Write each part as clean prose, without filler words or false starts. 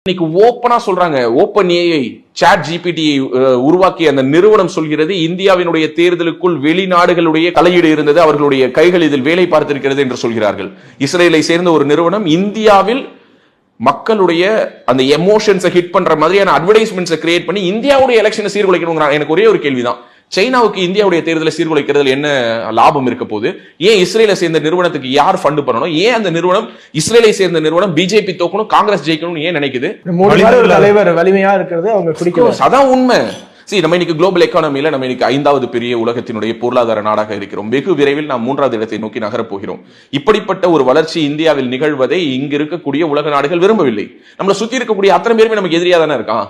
இன்னைக்கு ஓப்பனா சொல்றாங்க, ஓப்பன் ஏஐ சாட் ஜிபிடி உருவாக்கிய அந்த நிறுவனம் சொல்கிறது இந்தியாவினுடைய தேர்தலுக்குள் வெளிநாடுகளுடைய தலையீடு இருந்தது, அவர்களுடைய கைகள் இதில் வேலை பார்த்திருக்கிறது என்று சொல்கிறார்கள். இஸ்ரேலை சேர்ந்த ஒரு நிறுவனம் இந்தியாவில் மக்களுடைய அந்த எமோஷன்ஸை ஹிட் பண்ற மாதிரியான அட்வர்டைஸ்மெண்ட்ஸை கிரியேட் பண்ணி இந்தியாவுடைய எலெக்ஷனை சீர்குலைக்கணும். எனக்கு ஒரே ஒரு கேள்விதான், சைனாவுக்கு இந்தியாவுடைய தேர்தலை சீர்குலைக்கிறதுல என்ன லாபம் இருக்க போது? ஏன் இஸ்ரேலை சேர்ந்த நிறுவனத்துக்கு யார் ஃபண்ட் பண்ணணும்? ஏன் அந்த நிறுவனம் இஸ்ரேலை சேர்ந்த நிறுவனம் பிஜேபி தோக்கணும் காங்கிரஸ் ஜெயிக்கணும் ஏன் நினைக்குது? தலைவர் வலிமையா இருக்கிறது அவங்க பிடிக்கும். அதான் உண்மை. நம்ம இன்னைக்கு குளோபல் எக்கானமியில நம்ம இன்னைக்கு 5வது பெரிய உலகத்தினுடைய பொருளாதார நாடாக இருக்கிறோம். வெகு விரைவில் நாம் 3வது இடத்தை நோக்கி நகரப் போகிறோம். இப்படிப்பட்ட ஒரு வளர்ச்சி இந்தியாவில் நிகழ்வதை இங்கு இருக்கக்கூடிய உலக நாடுகள் விரும்பவில்லை. நம்மளை சுத்தி இருக்கக்கூடிய அத்தனை பேருமே நமக்கு எதிரியா தானே இருக்கான்.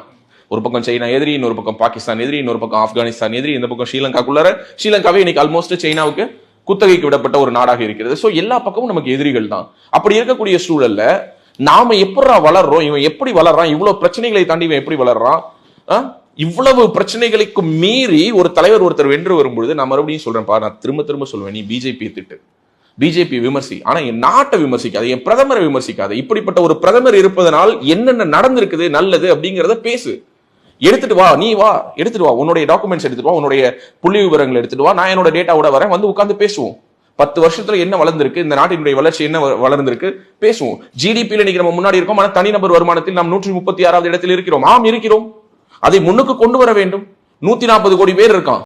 ஒரு பக்கம் சைனா எதிரி, இன்னொரு பக்கம் பாகிஸ்தான் எதிரி, இன்னொரு பக்கம் ஆப்கானிஸ்தான் எதிரி, இந்த பக்கம் ஸ்ரீலங்காக்குள்ளார ஸ்ரீலங்காவே இன்னைக்கு ஆல்மோஸ்ட் சைனாவுக்கு குத்தகைக்கு விடப்பட்ட ஒரு நாடாக இருக்கிறது. சோ எல்லா பக்கமும் நமக்கு எதிரிகள் தான். அப்படி இருக்கக்கூடிய சூழல்ல நாம எப்படா வளர்றோம், இவன் எப்படி வளர்றான், இவ்வளவு பிரச்சனைகளை தாண்டி இவன் எப்படி வளர்றான், இவ்வளவு பிரச்சனைகளுக்கு மீறி ஒரு தலைவர் ஒருத்தர் வென்று வரும்பொழுது நான் மறுபடியும் சொல்றேன், நான் திரும்ப திரும்ப சொல்லுவேன், நீ பிஜேபி திட்டு, பிஜேபி விமர்சி, ஆனா என் நாட்டை விமர்சிக்காத, என் பிரதமரை விமர்சிக்காத. இப்படிப்பட்ட ஒரு பிரதமர் இருப்பதனால் என்னென்ன நடந்திருக்குது நல்லது அப்படிங்கறத பேசு. எடுத்துட்டு வா, நீ வா, எடுத்துட்டு வா, உன்னுடைய டாக்குமெண்ட்ஸ் எடுத்துட்டு வா, உன்னுடைய புள்ளி விவரங்கள் எடுத்துட்டு வா, நான் என்னோட டேட்டாவோட வரேன், வந்து உட்கார்ந்து பேசுவோம். 10 வருஷத்துல என்ன வளர்ந்திருக்கு, இந்த நாட்டினுடைய வளர்ச்சி என்ன வளர்ந்திருக்கு பேசுவோம். ஜிடிபியில் இன்னைக்கு நம்ம முன்னாடி இருக்கோம், ஆனா தனிநபர் வருமானத்தில் நாம் 136வது இடத்தில் இருக்கிறோம். இருக்கிறோம். அதை முன்னுக்கு கொண்டு வர வேண்டும். 140 கோடி பேர் இருக்கான்.